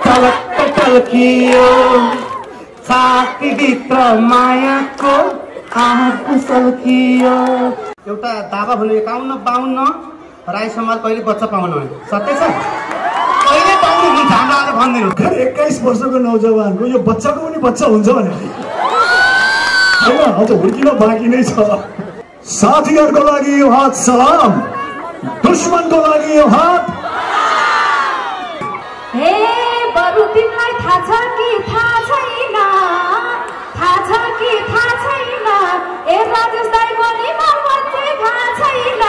टल्कियो छातीभित्र मायाको आगो सल्कियो। एउटा दावा भन्यो 51-52 राई समाज कहिले बच्चा पाउनु हो सत्य छ कहिले पाउनु हुन्छ हाम्रो भन्दिनु। 21 वर्षको नौजवानको यो बच्चाको पनि बच्चा हुन्छ भने हैन अझ हुर्किन बाँकी नै छ। साथीहरुको लागि यो हात सलाम, दुश्मनको लागि यो हात। हे बरु तिमीलाई थाहा छ कि थाहा छैन, थाहा छ कि थाहा छैन, ए राजेश दाइ पनि मलाई थाहा छैन।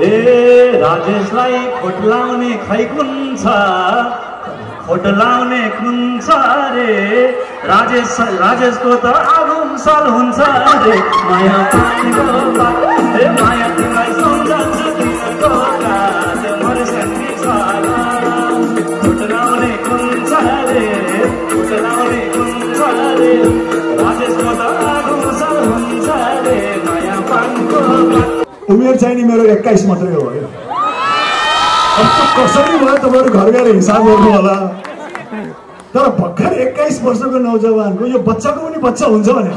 ए राजेशलाई खोट लाउने खै कुन छ, खोट लाउने कुन छ रे। राजेशको त आगुम साल हुन्छ रे। माया पानीको बात ए माया तिमीलाई सम्झन्छ तिमीको रात मरे सङ्गी छ। खोट लाउने कुन छ रे, खोट लाउने कुन छ रे। राजेशको त आगुम साल हुन्छ रे। माया पानीको बात। उमेर चाहिँ नि मेरो 21 मात्रै हो। कसरी भयो तपाईँहरू घर गएर हिसाब गर्नु होला। तर भर्खर 21 वर्षको नौजवानको यो बच्चाको पनि बच्चा हुन्छ भने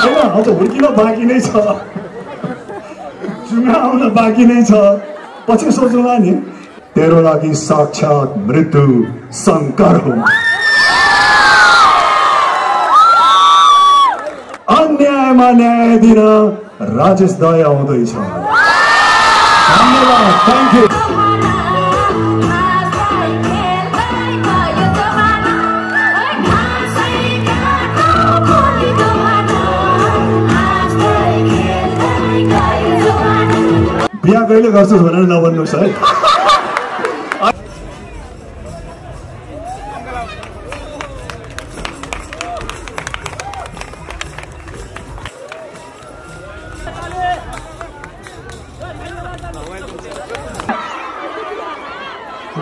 हैन अझ हुर्किन बाँकी नै छ, चुङ्गा आउन बाँकी नै छ। पछि सोचौँला नि तेरो लागि साक्षात मृत्यु शङ्कर हो। अन्यायमा न्याय दिन राजेश दाइ आउँदैछ। धन्यवाद, थ्याङ्क यू। बिहा कहिले गर्छस् भनेर नभन्नुहोस् है।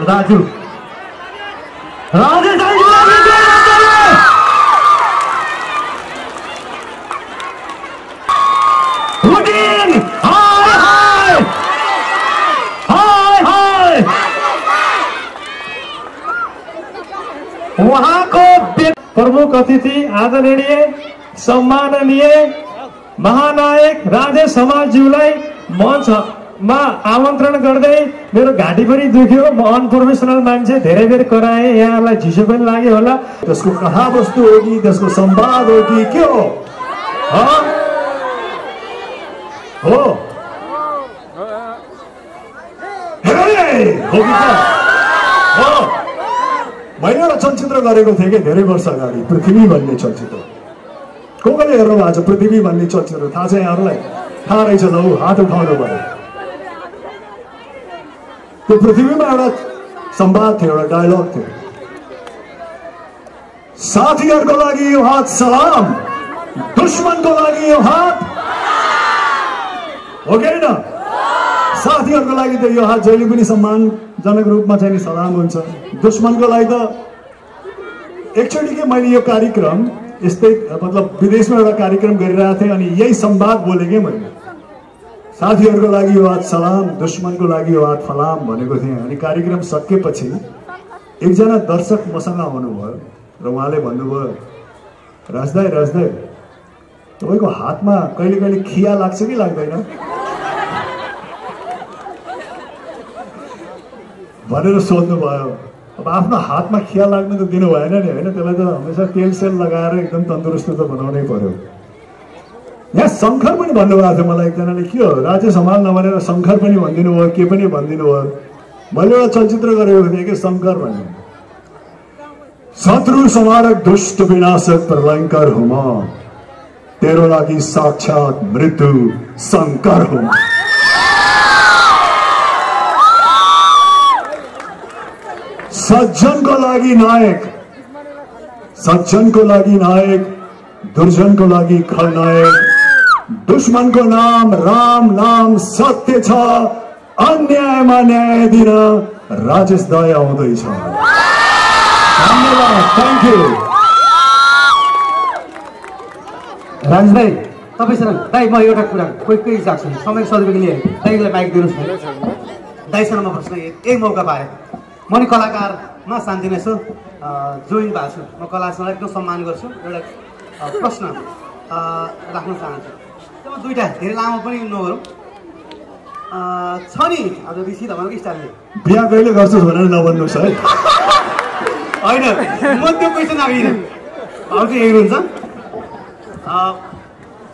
राजु राजेश उहाँको प्रमुख अतिथि आदरणीय सम्माननीय महानायक राजेश समाजज्यूलाई मञ्चमा आमन्त्रण गर्दै मेरो घाँटी पनि दुख्यो। म अनप्रोफेसनल मान्छे, धेरै बेर कराएँ, यहाँलाई झिसो पनि लाग्यो होला। त्यसको कथावस्तु हो कि त्यसको संवाद हो कि के हो? हो मैले एउटा चलचित्र गरेको थिएँ कि धेरै वर्ष अगाडि, पृथ्वी भन्ने चलचित्र। को कसले हेर्नु भएको छ पृथ्वी भन्ने चलचित्र? थाहा छ यहाँहरूलाई? थाहा रहेछ ल, हात उठाउनु भयो। त्यो पृथ्वीमा एउटा संवाद थियो, एउटा डायलग थियो। साथीहरुको लागि यो हात सलाम, दुश्मनको लागि यो हात हो कि हैन? साथीहरुको लागि त यो हात जहिले पनि सम्मानजनक रूपमा चाहिँ सलाम हुन्छ। दुश्मनको लागि त एकचोटि के मैले यो कार्यक्रम यस्तै मतलब विदेशमा एउटा कार्यक्रम गरिरहेको थिएँ अनि यही संवाद बोले के मैले। साथीहरुको लागि यो हात सलाम, दुश्मनको लागि यो हात फलाम भनेको थिएँ। अनि कार्यक्रम सकेपछि एकजना दर्शक मसँग आउनुभयो र उहाँले भन्नुभयो, राजदाइ तपाईको हातमा कहिले कहिले खिया लाग्छ कि लाग्दैन भनेर सोध्नु भयो। अब आफ्नो हातमा खिया लाग्नु त दिनु भएन नि हैन, त्यसलाई त हमेसा तेल सेल लगाएर एकदम तन्दुरुस्त त बनाउनै पर्यो। यहाँ शङ्कर पनि भन्नुभएको थियो मलाई एकजनाले, के हो राजेश हमाल नभनेर शङ्कर पनि भनिदिनु भयो, के पनि भनिदिनु भयो। मैले एउटा चलचित्र गरेको थिएँ कि शङ्कर भन्ने। शत्रु संहारक दुष्ट विनाशक प्रलयङ्कर हुँ म, तेरो लागि साक्षात मृत्यु शङ्कर हुँ। सज्जनको लागि नायक, सज्जनको लागि नायक, दुर्जनको लागि खलनायक, दुश्मनको नाम राम नाम सत्य छ, अन्यायमा न्याय दिन राजेश दाइ आउँदैछ। धन्यवाद, थ्याङ्क यू। राजेश दाइ तपाईँसँग दाइ म एउटा कुरा कोही सक्छु समयको सदुपयोग लिए दाइलाई बाइक दिनुहोस् न। दाइसँग म प्रश्न यही मौका पाएँ, म नि कलाकारमा शान्ति नै छु, जोइन भएको छु, म कलासँग एकदम सम्मान गर्छु। एउटा प्रश्न राख्न चाहन्छु, त्यसमा दुईवटा धेरै लामो पनि नगरौँ छ नि। अब ऋषि धमालको स्टाइलले बिहा कहिले गर्छस् भनेर नभन्नुहोस् है। होइन म त्यो क्वेसन आइदिनँ, भाउजू हेर्नुहुन्छ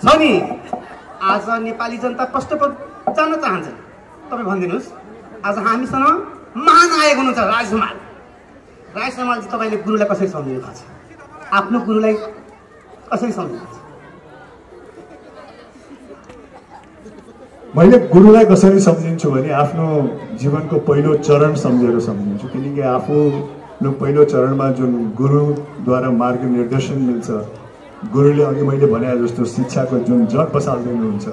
छ नि। आज नेपाली जनता प्रश्नपत्र जान्न चाहन्छ, तपाईँ भनिदिनुहोस्। आज हामीसँग महानायक हुनुहुन्छ राजेश हमाल। राजेश हमाल चाहिँ तपाईँले गुरुलाई कसरी सम्झिनु भएको छ, आफ्नो गुरुलाई कसरी सम्झिनु भएको छ? मैले गुरुलाई कसरी सम्झिन्छु भने आफ्नो जीवनको पहिलो चरण सम्झेर सम्झिन्छु, किनकि आफूले पहिलो चरणमा जुन गुरुद्वारा मार्गनिर्देशन मिल्छ, गुरुले अघि मैले भने जस्तो शिक्षाको जुन जग बसालिदिनुहुन्छ।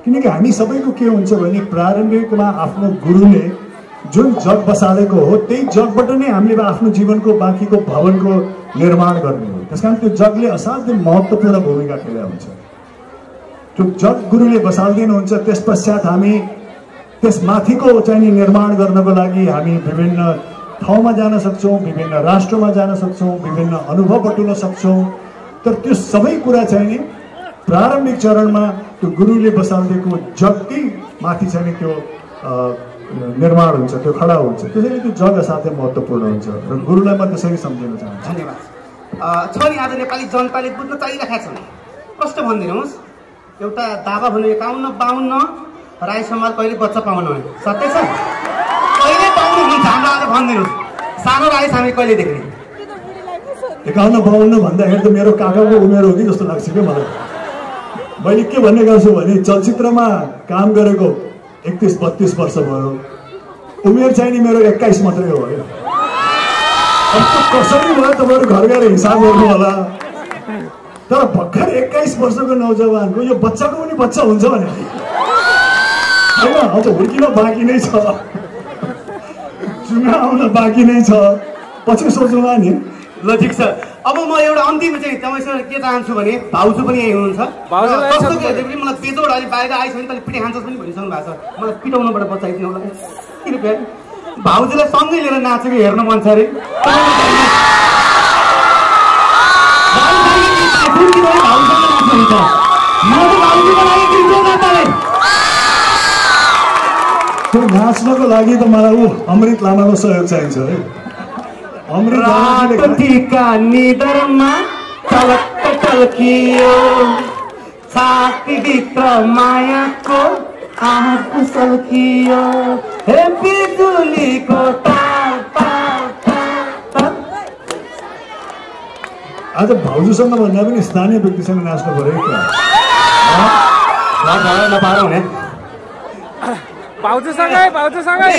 किनकि हामी सबैको के हुन्छ भने प्रारम्भिकमा आफ्नो गुरुले जुन जग बसालेको हो त्यही जगबाट नै हामीले आफ्नो जीवनको बाँकीको भवनको निर्माण गर्ने हो। त्यसकारण त्यो जगले असाध्यै महत्त्वपूर्ण भूमिका खेलेको हुन्छ। त्यो जग गुरुले बसालिदिनुहुन्छ, त्यस पश्चात हामी त्यसमाथिको चाहिँ निर्माण गर्नको लागि हामी विभिन्न ठाउँमा जान सक्छौँ, विभिन्न राष्ट्रमा जान सक्छौँ, विभिन्न अनुभव बटुल्न सक्छौँ। तर त्यो सबै कुरा चाहिँ नि प्रारम्भिक चरणमा त्यो गुरुले बसालिदिएको जगकै माथि चाहिँ नि त्यो निर्माण हुन्छ, त्यो खडा हुन्छ। त्यसैले त्यो जग असाध्यै महत्त्वपूर्ण हुन्छ र गुरुलाई म त्यसरी सम्झिन चाहन्छु। धन्यवाद। छ नि आज नेपाली जनताले बुझ्न चाहिरहेका छन्, प्रश्न भनिदिनुहोस्। एउटा दावा भन्नु 51-52 राई समाज कहिले बच्चा पाउनु हो, सत्य छ? कहिले पाउनुहुन्छ हाम्रो आज भनिदिनुहोस्। सानो राई हामी कहिले देख्ने? 51-52 भन्दाखेरि त मेरो काकाको उमेर हो कि जस्तो लाग्छ क्या मलाई। मैले के भन्ने गर्छु भने चलचित्रमा काम गरेको 31-32 वर्ष भयो, उमेर चाहिँ नि मेरो 21 मात्रै हो होइन। कसरी भयो तपाईँहरू घर गएर हिसाब गर्नु होला। तर भर्खर 21 वर्षको नौजवानको यो बच्चाको पनि बच्चा हुन्छ भने होइन, अझ हुर्किन बाँकी नै छ, चुना आउन बाँकी नै छ, पछि सोच्नुमा नि। ल ठिक छ। अब म एउटा अन्तिम चाहिँ तपाईँसँग के चाहन्छु भने भाउजू पनि यही हुनुहुन्छ, कस्तो के हेर्दै पनि मलाई बेजोड अलि बाहिर आइस भने तैँले पिटे खान्छस् पनि भनिसक्नु भएको छ, मलाई पिटाउनबाट बचाइदिनु होला कृपया। भाउजूलाई सँगै लिएर नाचेको हेर्न मन छ अरे। त्यो नाच्नको लागि त मलाई अमृत लामाको सहयोग चाहिन्छ है। अमृत टीका निधरमा चलक्क चल्कियो, छातीभित्र मायाको आगो सल्कियो, हे बिजुलीको तार तार तार। आज भाउजूसँग भन्दा पनि स्थानीय व्यक्तिसँग नाच्नु पऱ्यो क्या। नपाएर हुने भाउजूसँगै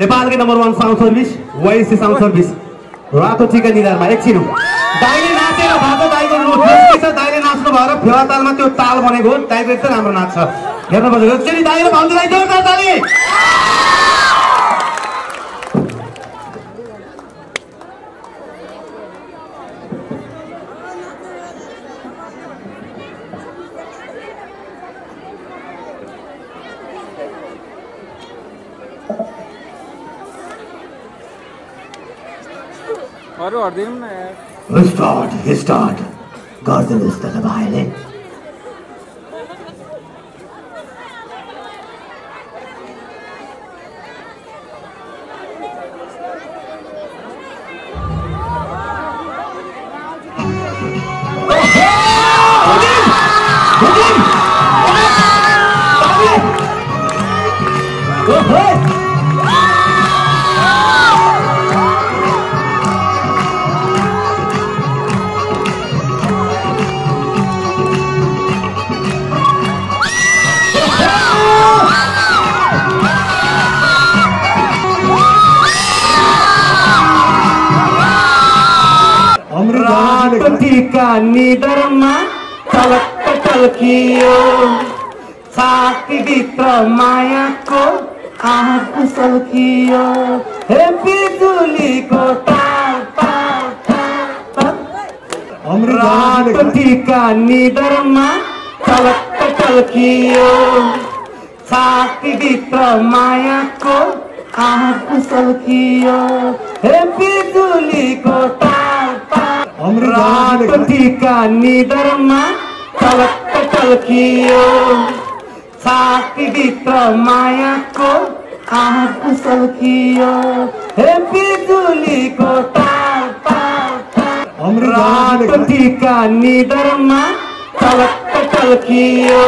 नेपालकै number 1 sound service वाइसी sound service रातो टीका निधारमा एकछिन दाइले नाचेर भाको दाइको दाइले नाच्नु भएर फेवा तालमा त्यो ताल बनेको दाइको एकदम राम्रो नाच्छ, हेर्नुपर्छ। एकचोटि दाइ र भाउजूलाई जोरदार ताली। स्टार्ट गरिदिनुहोस् त तपाईँले। टीका निधरमा चलक्क टल्कियो छातीभित्र मायाको आगो सल्कियो हे बिजुलीको तार तार तार रातो टिका निदरमा टलक्क टल्कियो छातीभित्र मायाको आगो सल्कियो हे बिजुलीको तार तार रातो टिका निदरमा टलक्क टल्कियो छातीभित्र मायाको आगो सल्कियो हे बिजुलीको तार तार तार रातो टिका निदरमा टलक्क टल्कियो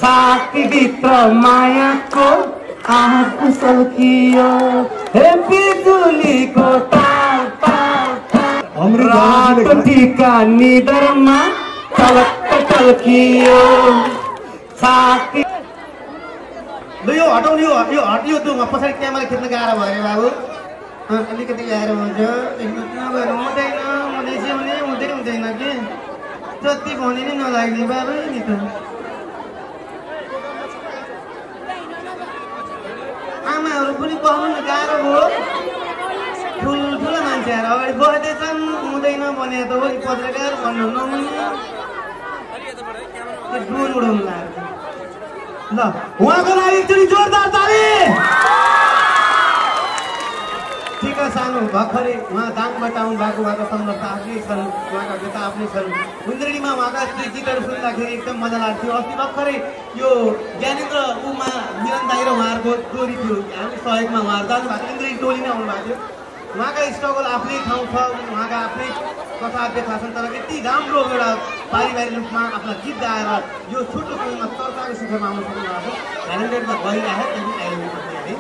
छातीभित्र मायाको आगो सल्कियो हे बिजुलीको तार तार तार रातो टिका निदरमा टलक्क टल्कियो छाती यो हटाउने यो हटियो त्यो पछाडि क्यामेरा खिच्न गाह्रो भयो बाबु अलिकति गाह्रो हुन्छ नभएर हुँदैन कि जति भने नि नलाग्ने बाबु नि त आमाहरू पनि पाउनु न गाह्रो भयो ठुल्ठुलो मान्छेहरू अगाडि बस्दैछन् हुँदैन भने त हो पत्रकार भन्नु नहुने ड्रोन उडाउनु लाग्छ ल उहाँको लागि एकचोटि जोरदार ताली टिका सानो भर्खरै उहाँ दाङबाट आउनु भएको उहाँको संरक्षक आफ्नै छन् उहाँका नेता आफ्नै छन् गुन्द्रेडीमा उहाँका गीतहरू सुन्दाखेरि एकदम मजा लाग्थ्यो अस्ति भर्खरै यो ज्ञानेन्द्र उमा मिलन दाइ र उहाँहरूको टोली थियो हामी सहयोगमा उहाँहरू जानुभएको इन्द्रेडी टोली नै आउनु भएको थियो उहाँका स्ट्रगल आफ्नै ठाउँ छ उहाँका आफ्नै कथा देखा छन् तर यति राम्रो एउटा पारिवारिक रूपमा आफ्ना गीत गाएर यो छोटो समयमा चर्चाको शिखरमा आउनु सक्नु भएको छ ट्यालेन्टेडमा गइरहेको त्यहाँदेखि अहिले है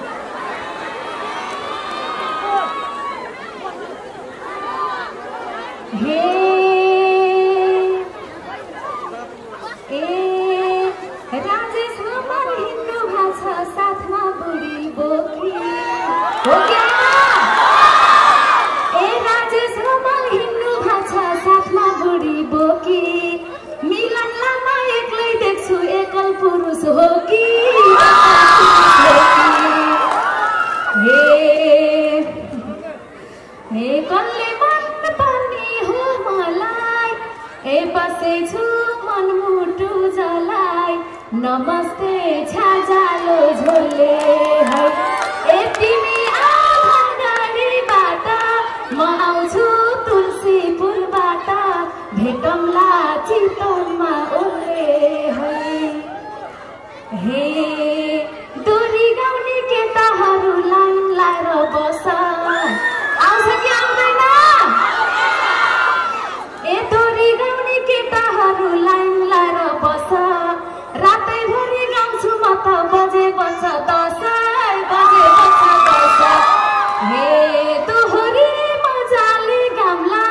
हे राजेश हमार हिन्दू भाषा साथमा बुढी बोकी हो क्या राजेश हमार हिन्दू भाषा साथमा बुढी बोकी मिलन लामा एक्लै देख्छु एकल पुरुष हो कि हे कसले मन पर्ने हो मलाई बसेछु मनमुटु जलाई नमस्ते छाजालो झोले है तिमी आँगनबारीबाट म आउँछु तुलसीपुरबाट भेटौँला चितवनमा ओले है हे डोरी गाउने केटाहरू लाइन लाएर बस आउँछ कि आउँदैन डोरी गाउने केटाहरू लाइन लाएर बस रातैभरि गाउँछु म त बजे बन्छ 10 बजे बन्छ 10 हे दोहोरी मजाले गाम्ला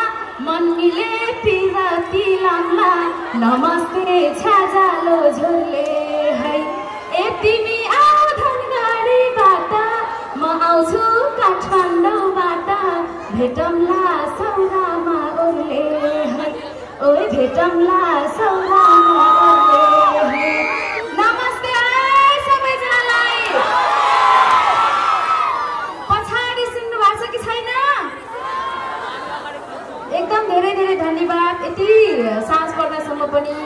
मन मिले पिरती लाम्ला नमस्ते छाजालो झोले है तिमी आऊ धनगढीबाट म आउँछु काठमाडौँबाट भेटौँला सौरामा ओर्ले है ओए भेटौँला सौरामा ओर्ले है नमस्ते सबैजनालाई पछाडि सुन्नु भएको छ कि छैन एकदम धेरै धेरै धन्यवाद यति साँझ पर्दासम्म पनि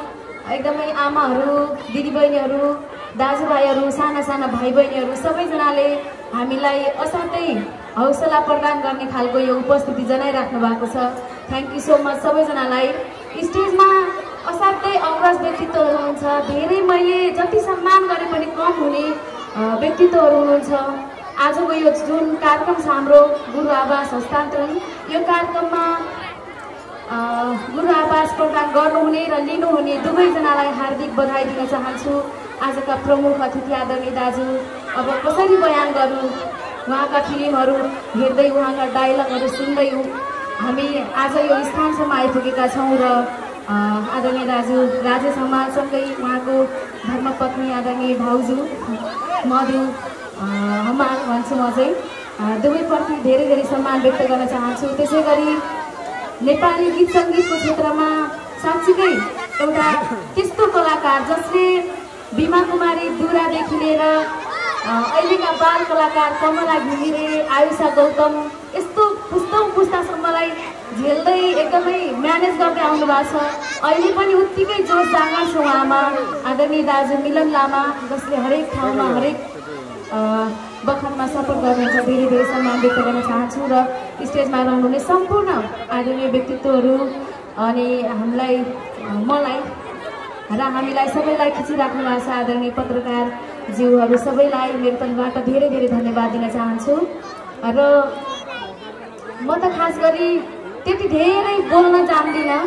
एकदमै आमाहरू दिदीबहिनीहरू दाजुभाइहरू साना साना भाइ बहिनीहरू सबैजनाले हामीलाई असाध्यै हौसला प्रदान गर्ने खालको यो उपस्थिति जनाइराख्नु भएको छ थ्याङ्क यू सो मच सबैजनालाई स्टेजमा असाध्यै अग्रज व्यक्तित्वहरू हुनुहुन्छ धेरै मैले जति सम्मान गरे पनि कम हुने व्यक्तित्वहरू हुनुहुन्छ आजको यो जुन कार्यक्रम छ हाम्रो गुरु आवास हस्तान्तरण यो कार्यक्रममा गुरु आवास प्रदान गर्नुहुने र लिनुहुने दुवैजनालाई हार्दिक बधाई दिन चाहन्छु आजका प्रमुख अतिथि आदरणीय दाजु अब कसरी बयान गर्नु उहाँका फिल्महरू हेर्दै उहाँका डायलगहरू सुन्दै हामी आज यो स्थानसम्म आइपुगेका छौँ र आदरणीय दाजु राजेश हमालसँगै उहाँको धर्मपत्नी आदरणीय भाउजू मधु हमाल भन्छु म चाहिँ दुवैप्रति धेरै धेरै सम्मान व्यक्त गर्न चाहन्छु त्यसै गरी नेपाली गीत सङ्गीतको क्षेत्रमा साँच्चीकै एउटा त्यस्तो कलाकार जसले बिमा कुमारी दुरादेखि लिएर अहिलेका बाल कलाकार कमला घिमिरे, आयुषा गौतम यस्तो पुस्तासम्मलाई झेल्दै एकदमै म्यानेज गर्दै आउनु भएको छ। अहिले पनि उत्तिकै जोस जाँगर छ उहाँमा आदरणीय दाजु मिलन लामा, जसले हरेक ठाउँमा हरेक बखतमा सपोर्ट गर्नुहुन्छ। धेरै धेरै सम्मान व्यक्त गर्न चाहन्छु र स्टेजमा रहनुहुने सम्पूर्ण आदरणीय व्यक्तित्वहरू अनि हामीलाई सबैलाई खिचिराख्नु भएको छ। आदरणीय पत्रकार ज्यूहरू सबैलाई मेरो तर्फबाट धेरै धेरै धन्यवाद दिन चाहन्छु। र म त खास गरी त्यति धेरै बोल्न जान्दिनँ।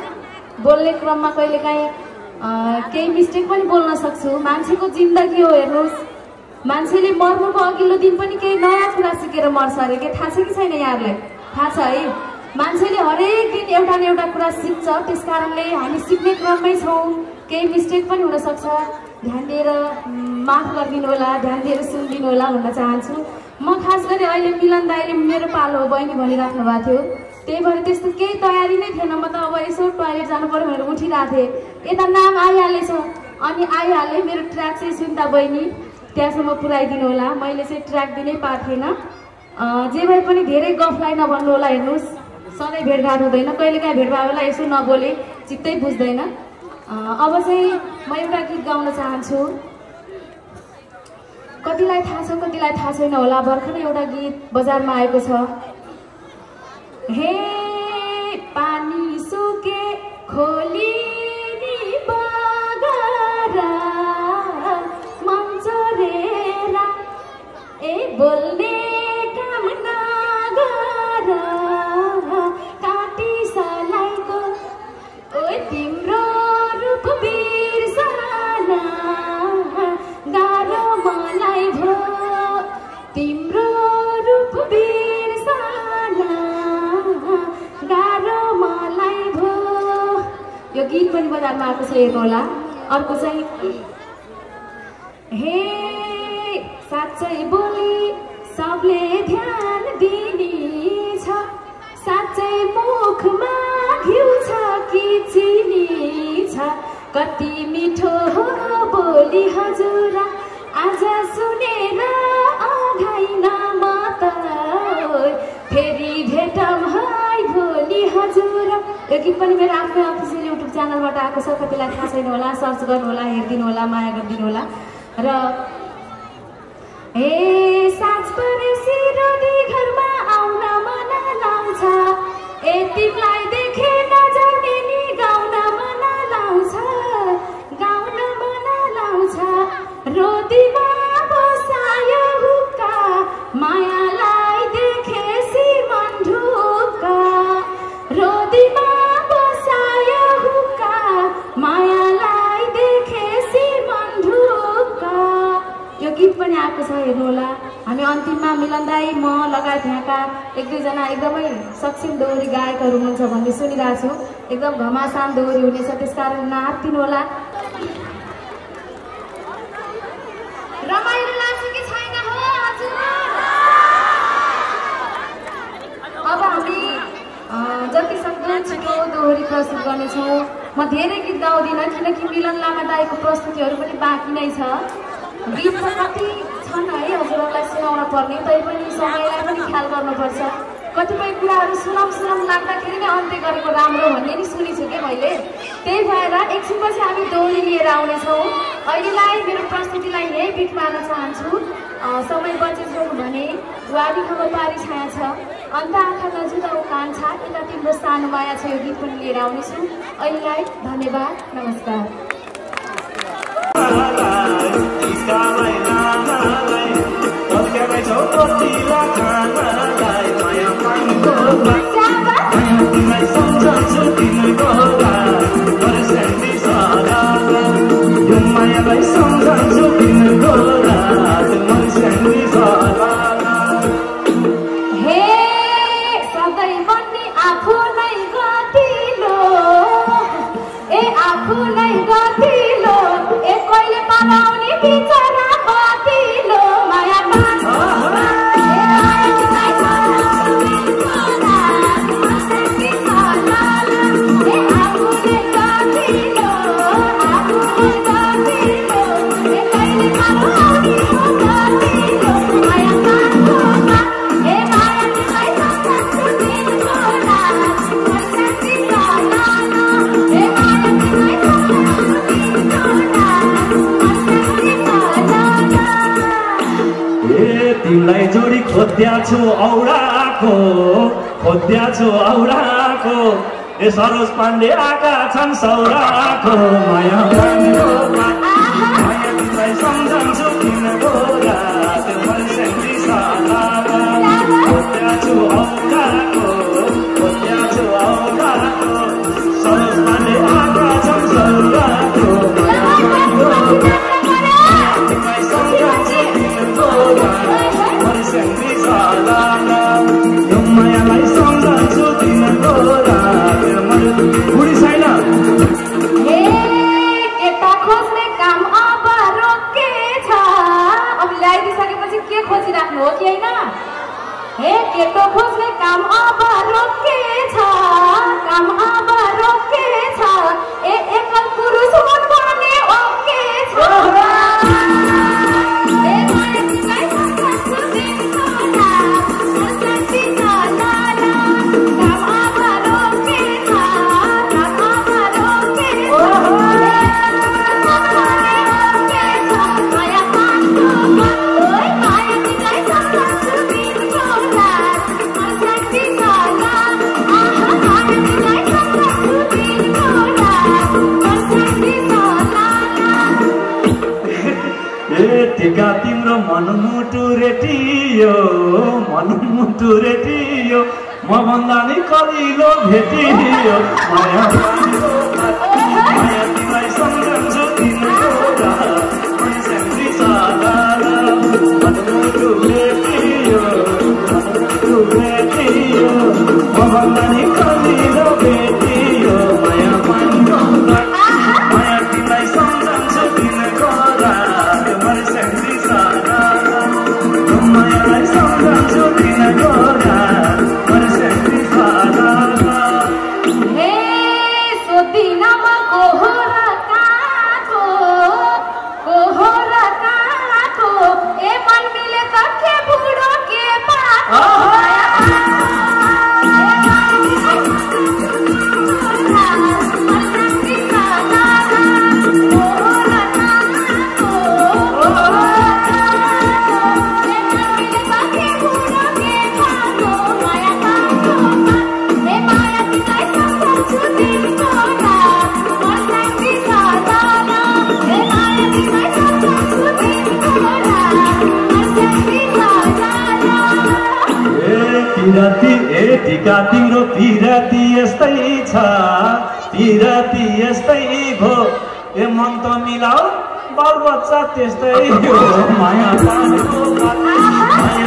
बोल्ने क्रममा कहिलेकाहीँ केही मिस्टेक पनि बोल्न सक्छु। मान्छेको जिन्दगी हो, हेर्नुहोस्, मान्छेले मर्नुको अघिल्लो दिन पनि केही नयाँ कुरा सिकेर मर्छ अरे के थाहा छ कि छैन यहाँहरूलाई? थाहा छ है? मान्छेले हरेक दिन एउटा न एउटा कुरा सिक्छ। त्यस कारणले हामी सिक्ने क्रममै छौँ, केही मिस्टेक पनि हुनसक्छ। ध्यान दिएर माफ गरिदिनु होला, ध्यान दिएर सुनिदिनु होला भन्न चाहन्छु। म खास गरी अहिले मिलन दाइले मेरो पालो हो बहिनी भनिराख्नु भएको थियो, त्यही भएर त्यस्तो केही तयारी नै थिएन। म त अब यसो टोयलेट जानु पर्यो भनेर उठिरहेको थिएँ, यता नाम आइहालेछ अनि आइहाले मेरो ट्र्याक चाहिँ सुन्दा बहिनी त्यहाँसम्म पुऱ्याइदिनु होला। मैले चाहिँ ट्र्याक दिनै पाएको थिएन। जे भए पनि धेरै गफलाई नभन्नु होला। हेर्नुहोस्, सधैँ भेटघाट हुँदैन, कहिलेकाहीँ भेट भयो होला यसो नबोले चित्तै बुझ्दैन। अब चाहिँ म एउटा गीत गाउन चाहन्छु। कतिलाई थाहा छ कतिलाई थाहा छैन होला, भर्खरै एउटा गीत बजारमा आएको छ। हे पानी सुके खोली नि बगरा मन चोरेरा ए बोल्ने काम नगरा काटी सलाइको ओए तिम्रो रूप बिर्सना गाह्रो मलाई भो तिम्रो रूप बिर्सना गाह्रो मलाई भो। यो गीत पनि बजारमा आएको छ, हेर्नु होला। अर्को चाहिँ हे साँच्चै बोली सबले ध्यान दिने छ, साँच्चै मुखमा घिउ छ कि चिनी छ, कति मिठो हो बोली हजुर आज सुनेर अघाइन म त फेरि भेटौँ है भोलि हजुर। यो गीत पनि मेरो आफ्नो अफिसियल युट्युब च्यानलबाट आएको छ, कतिलाई थाहा छैन होला, सर्च गर्नु होला, हेरिदिनु होला, माया गरिदिनु होला। र हे साँझ परेसी रोटी घरमा आउन मन लाउँछ, ए तिमीलाई देखे नजाने नि गाउन मन लाउँछ, गाउन मन लाउँछ। रोटीमा बसायो हुक्का मायालाई देखेसी मन ढुक्का, रोटीमा बसायो हुक्का मायालाई देखेसी मन ढुक्का। यो गीत पनि आएको छ, हेर्नु होला। हामी अन्तिममा मिलन दाई, म लगायत यहाँका एक दुईजना एकदमै सक्षम दोहोरी गायकहरू हुनुहुन्छ भन्ने सुनिरहेको छु। एकदम घमासान दोहोरी हुनेछ, त्यसकारण नआत्तिनु होला। रमाइलो लाग्छ कि छैन हो हजुर? अब हामी जतिसक्दो छिटो दोहोरी प्रस्तुत गर्नेछौँ। म धेरै गीत गाउँदिनँ किनकि मिलन लामा दाईको प्रस्तुतिहरू पनि बाँकी नै छ। गीत त कति छन् है हजुरहरूलाई सुनाउन पर्ने, तैपनि समयलाई पनि ख्याल गर्नुपर्छ। कतिपय कुराहरू सुनाउँ लाग्दाखेरि नै अन्त्य गरेको राम्रो भन्ने नि सुनेछु कि मैले। त्यही भएर एकछिनपछि हामी दोहोरी लिएर आउनेछौँ। अहिलेलाई मेरो प्रस्तुतिलाई यही बिट मार्न चाहन्छु। समय बचेछ भने वारी खबर पारी छाया छ, अन्त आँखा नजुदाउ कान्छा, यता तिम्रो सानो माया छ, यो गीत पनि लिएर आउनेछु। अहिलेलाई धन्यवाद, नमस्कार। आफू नै गतिलो ए कहिले बनाउने बिचरा तिमीलाई जोडी खोज्या छु औराको ए सरोज पाण्डे आका छन् सौराको माया तिमीलाई सम्झन्छु तिम्रो रात मनसेन्दी सालाको खोज्या छु औराको सरोज पाण्डे आका छन् सौराको तिमीलाई सम्झन्छु तिम्रो रात मनसेन्दी सालाको यो मायालाई सम्झन्छु तिम्रो रात बुढी छैन केटा खोज्ने काम अब रोकेछ। अब ल्याइदिइसकेपछि के खोजिराख्नु हो कि होइन? केटो खोज्ने काम अब रोकेछ एकल पुरुष हुनुपर्ने ओकेछ। टिका तिम्रो मनमुटु रेटियो म भन्दा नि कलिलो भेटियो माया तिमीलाई सम्झन्छु तिम्रो मनसेन्दी सालाला मनमुटु रेटियो म भन्दा नि कलिलो भेटियो माया तिमीलाई सम्झन्छु तिम्रो मनसेन्दी सालाला मायालाई सम्झन्छु तिम्रो मनसेन्दी सालाला सोधिनमा कोहरा काको ए मन मिले त के बुढो के पाको टिका तिम्रो पिरती यस्तै भो ए मन त मिलाऊ बाल बच्चा त्यस्तै हो माया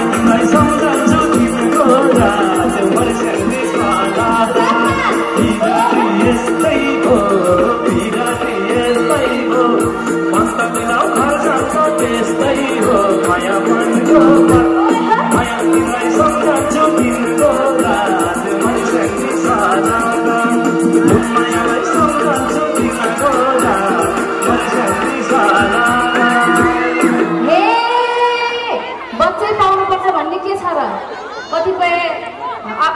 तिमीलाई सम्झन्छु तिम्रो रात मनसेन्दी सालाला यस्तै भो मन त मिलाऊ खर्च त्यस्तै हो माया तिमीलाई सम्झन्छु तिम्रो रात मनसेन्दी सालाला मायालाई सम्झन्छु तिम्रो रात मनसेन्दी सालाला। बच्चै पाउनुपर्छ भन्ने के छ र? कतिपय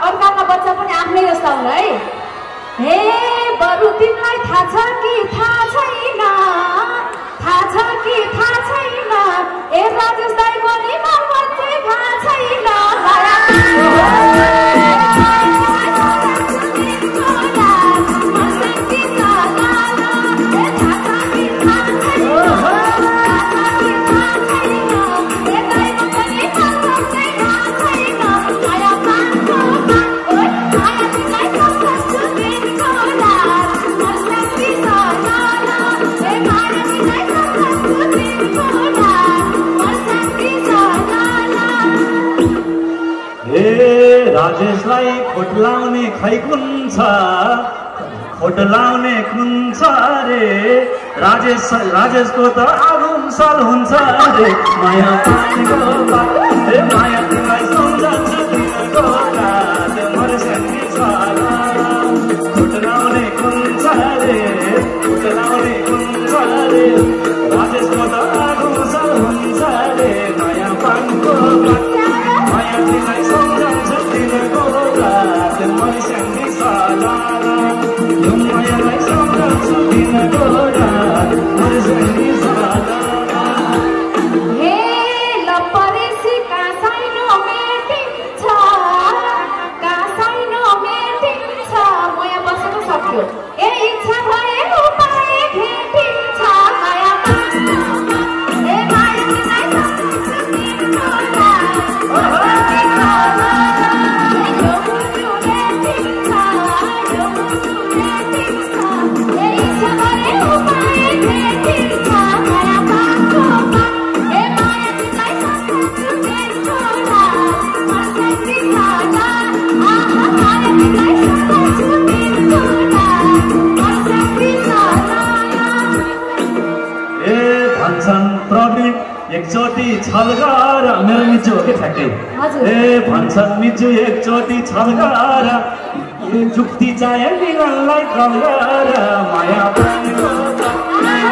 अर्काका बच्चा पनि आफ्नै जस्ता हुन् है। बरु तिमीलाई थाहा छ कि थाहा छैन ए राजेश दाइ पनि बच्चै थाहा छैन राजेशलाई खोट लाउने खै कुन छ रे राजेशको त आगुमसाल हुन्छ रे माया तिमीलाई सम्झन्छु तिम्रो रात मनसेन्दी सालाला खोट लाउने कुन छ रे राजेशको त आगुमसाल हुन्छ रे माया तिमीलाई सम्झन्छु तिम्रो रात मनसेन्दी सालाला मायालाई सम्झन्छु तिम्रो रात मनसेन्दी सालाला। लपरेसी छल्काएर मेरो मिजु हो कि ठ्याक्कै ए भन्छन् मिजु एकचोटि छल्काएर जुक्ति चाहियो निगललाई कलगाएर माया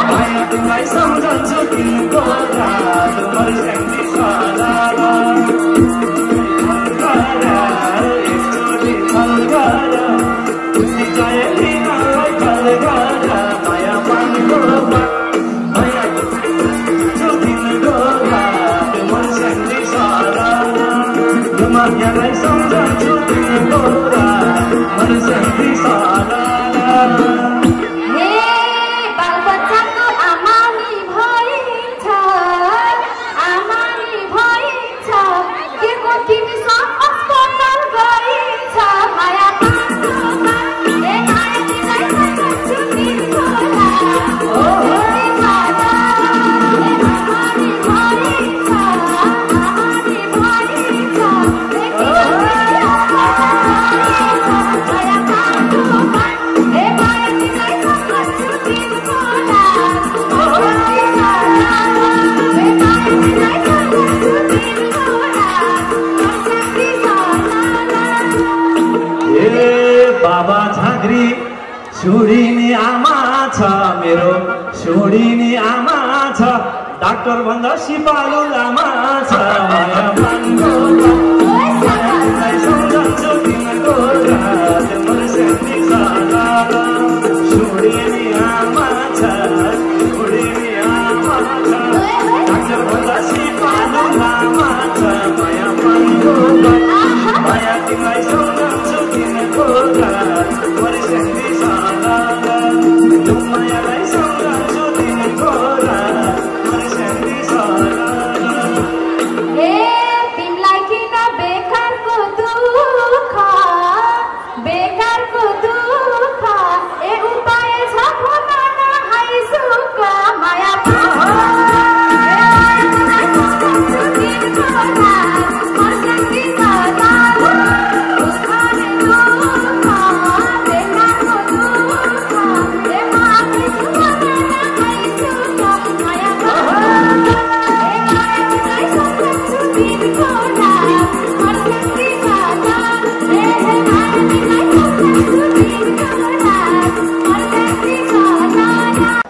माया तिमीलाई सम्झन्छु तिम्रो रात मर्स्याङ्गी छल्काएर एकचोटि छल्काएर जुक्ति चाहियो निगललाई कलगाएर माया पानीको माया तिम्रो रात मर्स्याङ्गी छल्काएर मायालाई सम्झन्छु तिम्रो रात मर्स्याङ्गी छल्काएर छोडिने आमा छ मेरो छोडिने आमा छ डाक्टर भन्दा सिपालु लामा छ माया मान्नु सम्झन्छु तिम्रो रात मर्स्याङ्गी छल्काएर छोडिने आमा छ छोडिने आमा छ डाक्टर भन्दा सिपालु लामा छ माया मान्नु माया तिमीलाई सम्झन्छु तिम्रो रात मर्स्याङ्गी मायालाई सम्झन्छु तिम्रो रात मर्स्याङ्गी छल्काएर ए तिमीलाई किन बेकारको दुःख ए उपाय छ भन न हाइ सुख माया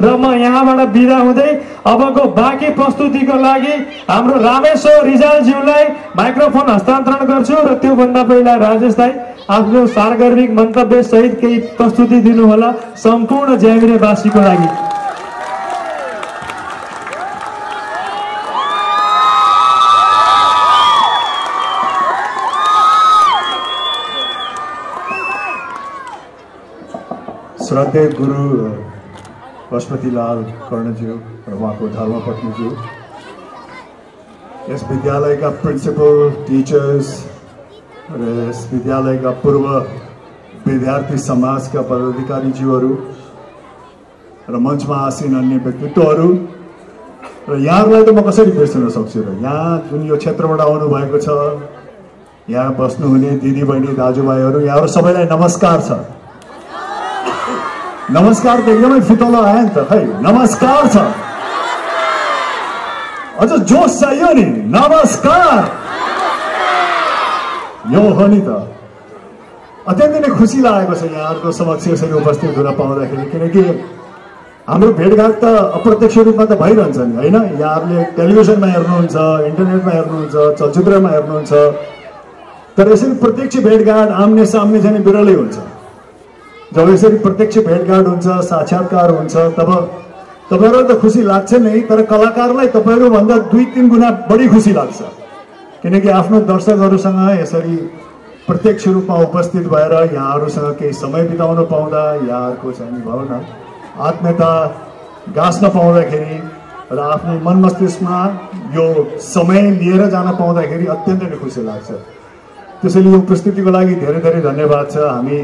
र म यहाँबाट बिदा हुँदै अबको बाँकी प्रस्तुतिको लागि हाम्रो रामेश्वर रिजालज्यूलाई माइक्रोफोन हस्तान्तरण गर्छु र त्योभन्दा पहिला राजेशलाई आफ्नो सार्वजनिक मन्तव्य सहित केही प्रस्तुति दिनुहोला सम्पूर्ण ज्यामिरेवासीको लागि। श्रद्धेय गुरु पशुपतिलाल कर्णज्यू र उहाँको धर्मपत्नीज्यू, यस विद्यालयका प्रिन्सिपल, टिचर्स र यस विद्यालयका पूर्व विद्यार्थी समाजका पदाधिकारीज्यूहरू र मञ्चमा आसीन अन्य व्यक्तित्वहरू र यहाँहरूलाई त म कसरी बिर्सन सक्छु र यहाँ जुन यो क्षेत्रबाट आउनुभएको छ, यहाँ बस्नुहुने दिदीबहिनी दाजुभाइहरू, यहाँहरू सबैलाई नमस्कार छ। नमस्कार त एकदमै फितलो आयो नि त, खै नमस्कार छ, अझ जोस चाहियो नि, नमस्कार यो हो नि त। अत्यन्तै नै खुसी लागेको छ यहाँहरूको समक्ष यसरी उपस्थित हुन पाउँदाखेरि, किनकि हाम्रो भेटघाट त अप्रत्यक्ष रूपमा त भइरहन्छ नि होइन। यहाँहरूले टेलिभिजनमा हेर्नुहुन्छ, इन्टरनेटमा हेर्नुहुन्छ, चलचित्रमा हेर्नुहुन्छ, तर यसरी प्रत्यक्ष भेटघाट आम्ने सामने जाने बिरलै हुन्छ। जब यसरी प्रत्यक्ष भेटघाट हुन्छ, साक्षात्कार हुन्छ, तब तपाईँहरूलाई त खुसी लाग्छ नै, तर कलाकारलाई तपाईँहरूभन्दा 2-3 गुणा बढी खुसी लाग्छ, किनकि आफ्नो दर्शकहरूसँग यसरी प्रत्यक्ष रूपमा उपस्थित भएर यहाँहरूसँग केही समय बिताउन पाउँदा, यहाँहरूको चाहिँ भावना आत्मीयता गाँच्न पाउँदाखेरि र आफ्नो मन मस्तिष्कमा यो समय लिएर जान पाउँदाखेरि अत्यन्तै नै खुसी लाग्छ। त्यसैले यो प्रस्तुतिको लागि धेरै धेरै धन्यवाद छ। हामी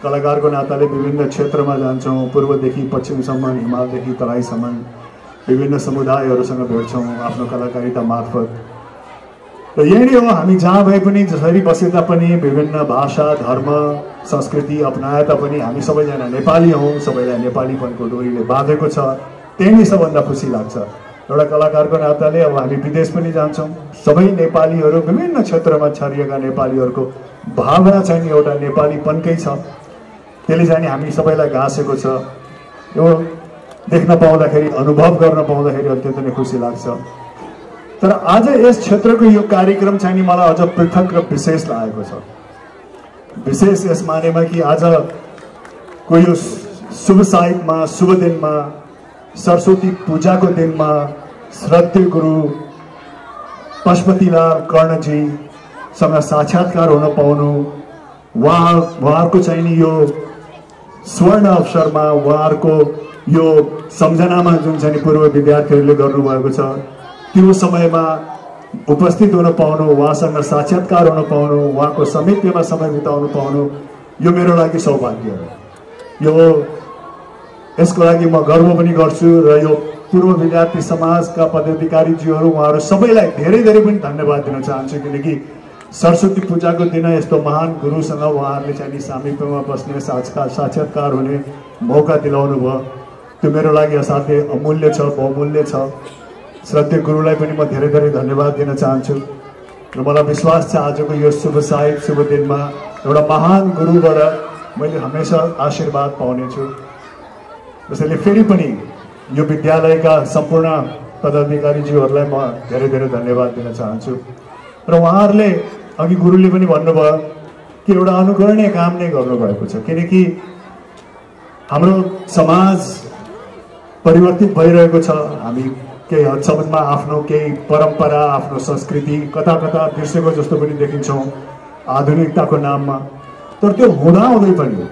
कलाकारको नाताले विभिन्न क्षेत्रमा जान्छौँ, पूर्वदेखि पश्चिमसम्म, हिमालदेखि तराईसम्म विभिन्न समुदायहरूसँग भेट्छौँ आफ्नो कलाकारिता मार्फत। र यही नै हो, हामी जहाँ भए पनि, जसरी बसे तापनि, विभिन्न भाषा, धर्म, संस्कृति अपनाए तापनि हामी सबैजना नेपाली हौँ, सबैलाई नेपालीपनको डोरीले बाँधेको छ। त्यही नै सबभन्दा खुसी लाग्छ। एउटा कलाकारको नाताले अब हामी विदेश पनि जान्छौँ। सबै नेपालीहरू विभिन्न क्षेत्रमा छरिएका नेपालीहरूको भावना चाहिँ एउटा नेपालीपनकै छ। त्यसले चाहिँ हामी सबैलाई घाँसेको छ। यो देख्न पाउँदाखेरि, अनुभव गर्न पाउँदाखेरि अत्यन्त नै खुसी लाग्छ। तर आज यस क्षेत्रको यो कार्यक्रम चाहिँ नि मलाई अझ पृथक र विशेष लागेको छ। विशेष यस मानेमा कि आजको यो शुभ साहित्यमा, शुभ दिनमा, सरस्वती पूजाको दिनमा श्रद्धेय गुरु पशुपतिलाल कर्णजीसँग साक्षात्कार हुन पाउनु, उहाँहरूको चाहिँ नि यो स्वर्ण अवसरमा, उहाँहरूको यो सम्झनामा जुन चाहिँ पूर्व विद्यार्थीहरूले गर्नुभएको छ त्यो समयमा उपस्थित हुन पाउनु, उहाँसँग साक्षात्कार हुन पाउनु, उहाँको समीपमा समय बिताउन पाउनु, यो मेरो लागि सौभाग्य हो। यो यसको लागि म गर्व पनि गर्छु र यो पूर्व विद्यार्थी समाजका पदाधिकारीज्यूहरू उहाँहरू सबैलाई धेरै धेरै पनि धन्यवाद दिन चाहन्छु। किनकि सरस्वती पूजाको दिन यस्तो महान गुरुसँग उहाँहरूले चाहिँ सामिप्यमा बस्ने, साक्षात्कार हुने मौका दिलाउनु भयो। त्यो मेरो लागि असाध्यै अमूल्य छ, बहुमूल्य छ। श्रद्धेय गुरुलाई पनि म धेरै धेरै धन्यवाद दिन चाहन्छु र मलाई विश्वास छ आजको यो शुभ साहित्य शुभ दिनमा एउटा महान गुरुबाट मैले हमेसा आशीर्वाद पाउनेछु। त्यसैले फेरि पनि यो विद्यालयका सम्पूर्ण पदाधिकारीज्यूहरूलाई म धेरै धेरै धन्यवाद दिन चाहन्छु। र उहाँहरूले अघि गुरुले पनि भन्नुभयो कि एउटा अनुकरणीय काम नै गर्नुभएको छ। किनकि हाम्रो समाज परिवर्तित भइरहेको छ। हामी केही हदसम्ममा आफ्नो केही परम्परा, आफ्नो संस्कृति कता कता बिर्सेको जस्तो पनि देखिन्छौँ आधुनिकताको नाममा। तर त्यो हुँदाहुँदै पनि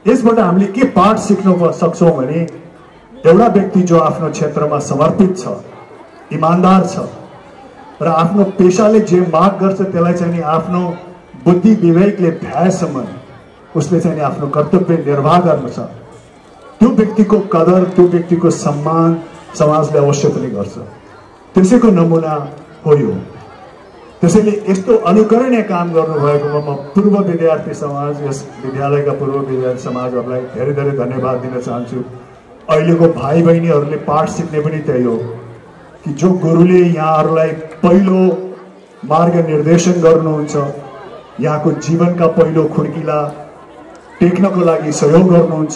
यसबाट हामीले के पाठ सिक्न सक्छौँ भने एउटा व्यक्ति जो आफ्नो क्षेत्रमा समर्पित छ, इमान्दार छ र आफ्नो पेशाले जे माग गर्छ त्यसलाई चाहिँ आफ्नो बुद्धि विवेकले भ्याएसम्म उसले चाहिँ आफ्नो कर्तव्य निर्वाह गर्छ, त्यो व्यक्तिको कदर, त्यो व्यक्तिको सम्मान समाजले अवश्य पनि गर्छ। त्यसैको नमुना हो यो। त्यसैले यस्तो अनुकरणीय काम गर्नुभएकोमा म पूर्व विद्यार्थी समाज, यस विद्यालयका पूर्व विद्यार्थी समाजहरूलाई धेरै धेरै धन्यवाद दिन चाहन्छु। अहिलेको भाइ बहिनीहरूले पाठ सिक्ने पनि त्यही हो कि जो गुरुले यहाँहरूलाई पहिलो मार्ग निर्देशन गर्नुहुन्छ, यहाँको जीवनका पहिलो खुड्किला टेक्नको लागि सहयोग गर्नुहुन्छ,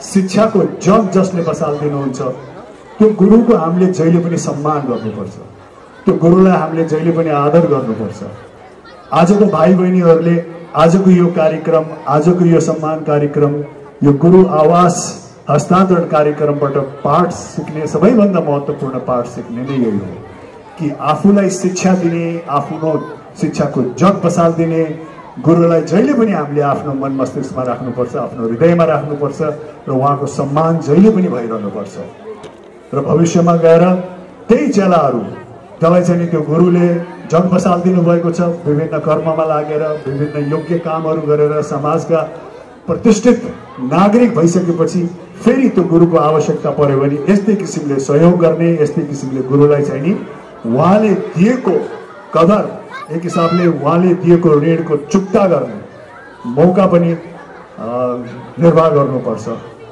शिक्षाको जग जसले बसालिदिनुहुन्छ, त्यो गुरुको हामीले जहिले पनि सम्मान गर्नुपर्छ। त्यो गुरुलाई हामीले जहिले पनि आदर गर्नुपर्छ। आजको भाइ बहिनीहरूले आजको यो कार्यक्रम, आजको यो सम्मान कार्यक्रम, यो गुरु आवास हस्तान्तरण कार्यक्रमबाट पाठ सिक्ने सबैभन्दा महत्त्वपूर्ण पाठ सिक्ने नै यही हो कि आफूलाई शिक्षा दिने, आफ्नो शिक्षाको जग बसालिदिने गुरुलाई जहिले पनि हामीले आफ्नो मन मस्तिष्कमा राख्नुपर्छ, आफ्नो हृदयमा राख्नुपर्छ र उहाँको सम्मान जहिले पनि भइरहनुपर्छ। र भविष्यमा गएर त्यही चेलाहरू जसलाई चाहिँ त्यो गुरुले जग बसालिदिनु भएको छ, विभिन्न कर्ममा लागेर विभिन्न योग्य कामहरू गरेर समाजका प्रतिष्ठित नागरिक भइसकेपछि फेरि त्यो गुरुको आवश्यकता पर्यो भने यस्तै किसिमले सहयोग गर्ने, यस्तै किसिमले गुरुलाई चाहिँ नि उहाँले दिएको कदर, एक हिसाबले उहाँले दिएको ऋणको चुक्ता गर्ने मौका पनि निर्वाह गर्नुपर्छ।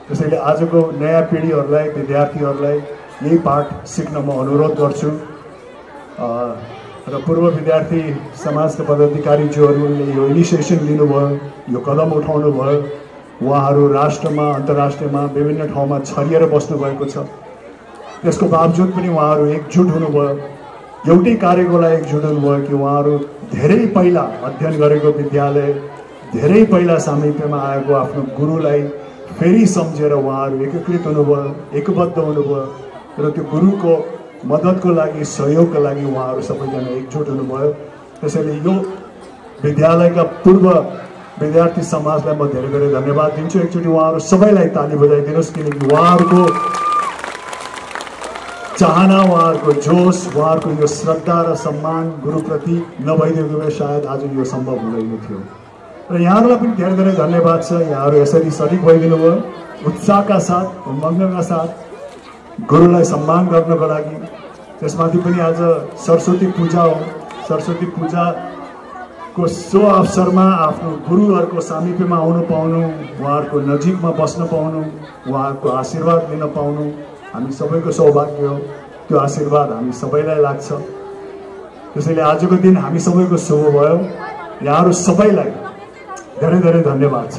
त्यसैले आजको नयाँ पिँढीहरूलाई, विद्यार्थीहरूलाई यही पाठ सिक्न म अनुरोध गर्छु। र पूर्व विद्यार्थी समाजका पदाधिकारीज्यूहरूले यो इनिसिएसन लिनुभयो, यो कदम उठाउनु भयो। उहाँहरू राष्ट्रमा, अन्तर्राष्ट्रियमा विभिन्न ठाउँमा छरिएर बस्नुभएको छ। त्यसको बावजुद पनि उहाँहरू एकजुट हुनुभयो, एउटै कार्यको लागि एकजुट हुनुभयो कि उहाँहरू धेरै पहिला अध्ययन गरेको विद्यालय, धेरै पहिला सामिप्यमा आएको आफ्नो गुरुलाई फेरि सम्झेर उहाँहरू एकीकृत हुनुभयो, एकबद्ध हुनुभयो र त्यो गुरुको मद्दतको लागि, सहयोगको लागि उहाँहरू सबैजना एकजुट हुनुभयो। त्यसैले यो विद्यालयका पूर्व विद्यार्थी समाजलाई म धेरै धेरै धन्यवाद दिन्छु। एकचोटि उहाँहरू सबैलाई ताली बजाइदिनुहोस्, किनकि उहाँहरूको चाहना, उहाँहरूको जोस, उहाँहरूको यो श्रद्धा र सम्मान गुरुप्रति नभइदिएको भए सायद आज यो सम्भव हुँदैन थियो। र यहाँहरूलाई पनि धेरै धेरै धन्यवाद छ। यहाँहरू यसरी सरिक भइदिनु भयो, उत्साहका साथ, उमङ्गका साथ गुरुलाई सम्मान गर्नको लागि। त्यसमाथि पनि आज सरस्वती पूजा हो। सरस्वती पूजाको सो अवसरमा आफ्नो गुरुहरूको सामिप्यमा आउनु पाउनु, उहाँहरूको नजिकमा बस्न पाउनु, उहाँहरूको आशीर्वाद लिन पाउनु हामी सबैको सौभाग्य हो, त्यो आशीर्वाद हामी सबैलाई लाग्छ। त्यसैले आजको दिन हामी सबैको शुभ भयो। यहाँहरू सबैलाई धेरै धेरै धन्यवाद छ।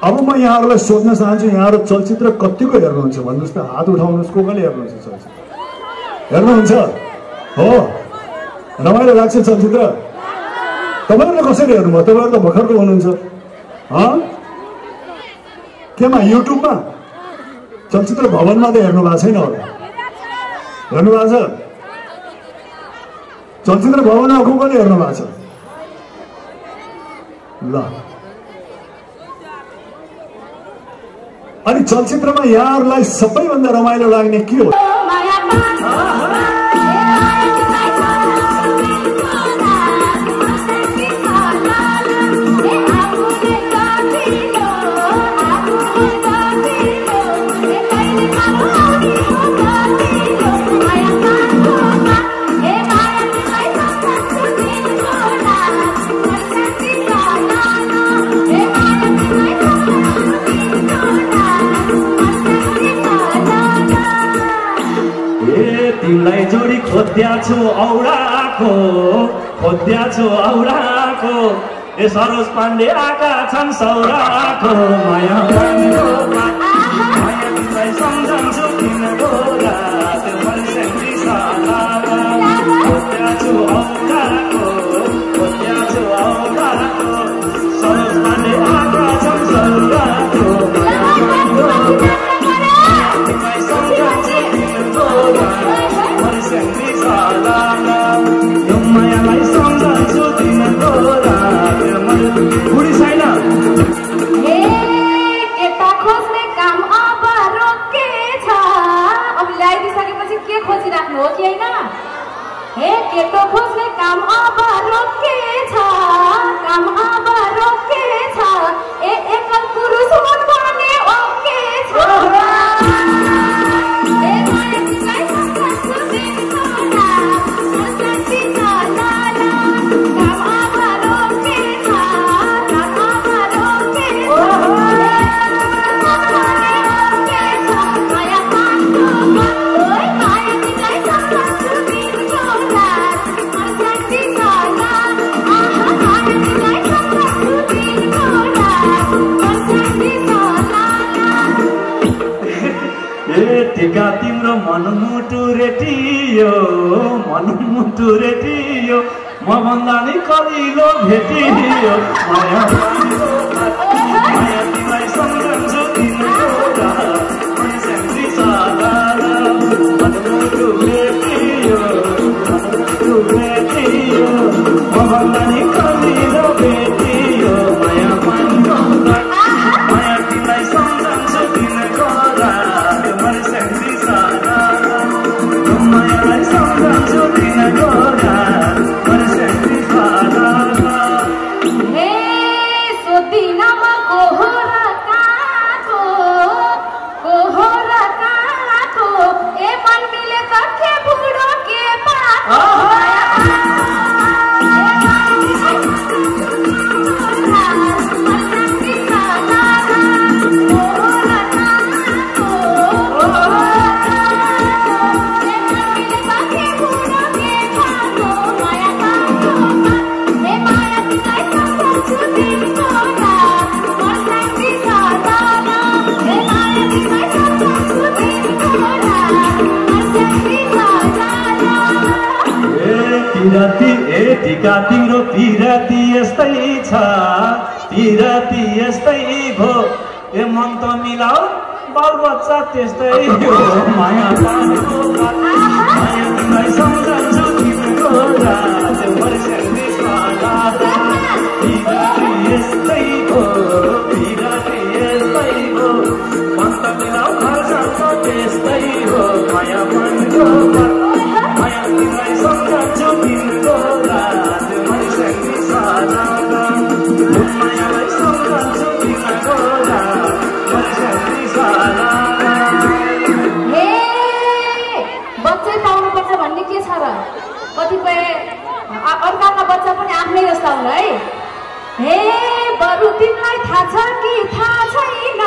अब म यहाँहरूलाई सोध्न चाहन्छु, यहाँहरू चलचित्र कतिको हेर्नुहुन्छ भन्नुहोस् त, हात उठाउनुहोस्। को कसले हेर्नुहुन्छ चलचित्र? हेर्नुहुन्छ? हो, रमाइलो लाग्छ चलचित्र? तपाईँहरूले कसरी हेर्नुभयो? तपाईँहरू त भर्खरको हुनुहुन्छ। केमा? युट्युबमा? चलचित्र भवनमा त हेर्नु भएको छैन होला? हेर्नु भएको छ? चलचित्र भवनमा को कसले हेर्नु भएको छ? ल, अनि चलचित्रमा यहाँहरूलाई सबैभन्दा रमाइलो लाग्ने के हो? तिमीलाई जोडी खोज्या छु औराको, खोज्या छु औराको। ए सरोज पाण्डे आएका छन् सौराको। माया माया तिमीलाई सम्झन्छु तिम्रो रात मनसेन्दी सालाला। खोज्या छु औराको, खोज्या छु औराको। सरोज पाण्डे आएका छन् सौराको। तिमीलाई सम्झन्छु तिम्रो रात मनसेन्दी सालाला। यो मायालाई सम्झन्छु तिम्रो रात। बुढी छैन केटा खोज्ने काम अब रोकेछ। अब ल्याइदिइसकेपछि के खोजिराख्नु हो कि होइन? केटो खोज्ने काम अब रोकेछ, काम अब रोकेछ। एकल पुरुष हुनुपर्ने ओके छ। टिका तिम्रो मनमुटु रेटियो, मनमुटु रेटियो। म भन्दा नि कलिलो भेटियो। माया माया तिमीलाई सम्झन्छु तिम्रो रात मनसेन्दी सालाला। मनमुटु रेटियो, मनमुटु रेटियो। म भन्दा नि कलिलो भेटियो। माया माया तिमीलाई सम्झन्छु तिम्रो रात मनसेन्दी सालाला। मायालाई सम्झन्छु तिम्रो रात मनसेन्दी सालाला। सोधिनमा कोहरा काको, कोहरा काको। मन मिले त के बुढो के पाको। टिका तिम्रो पिराती यस्तै छ, पिराती यस्तै भो। ए मन त मिलाऊ बालबच्चा त्यस्तै हो। माया पाएको माया तिमीलाई सम्झन्छु तिम्रो रात मनसेन्दी सालाला। पिराती यस्तै हो, पिराती यस्तै हो। मन त मिलाऊ खर्च त्यस्तै हो। माया पाएको माया तिमीलाई सम्झन्छु तिम्रो रात मनसेन्दी सालाला। मायालाई सम्झन्छु तिम्रो रात मनसेन्दी सालाला। बच्चै पाउनुपर्छ भन्ने के छ र? कतिपय अर्काका बच्चा पनि आफ्नै जस्ता हुन् है। हे बरु तिमीलाई थाहा छ कि थाहा छैन,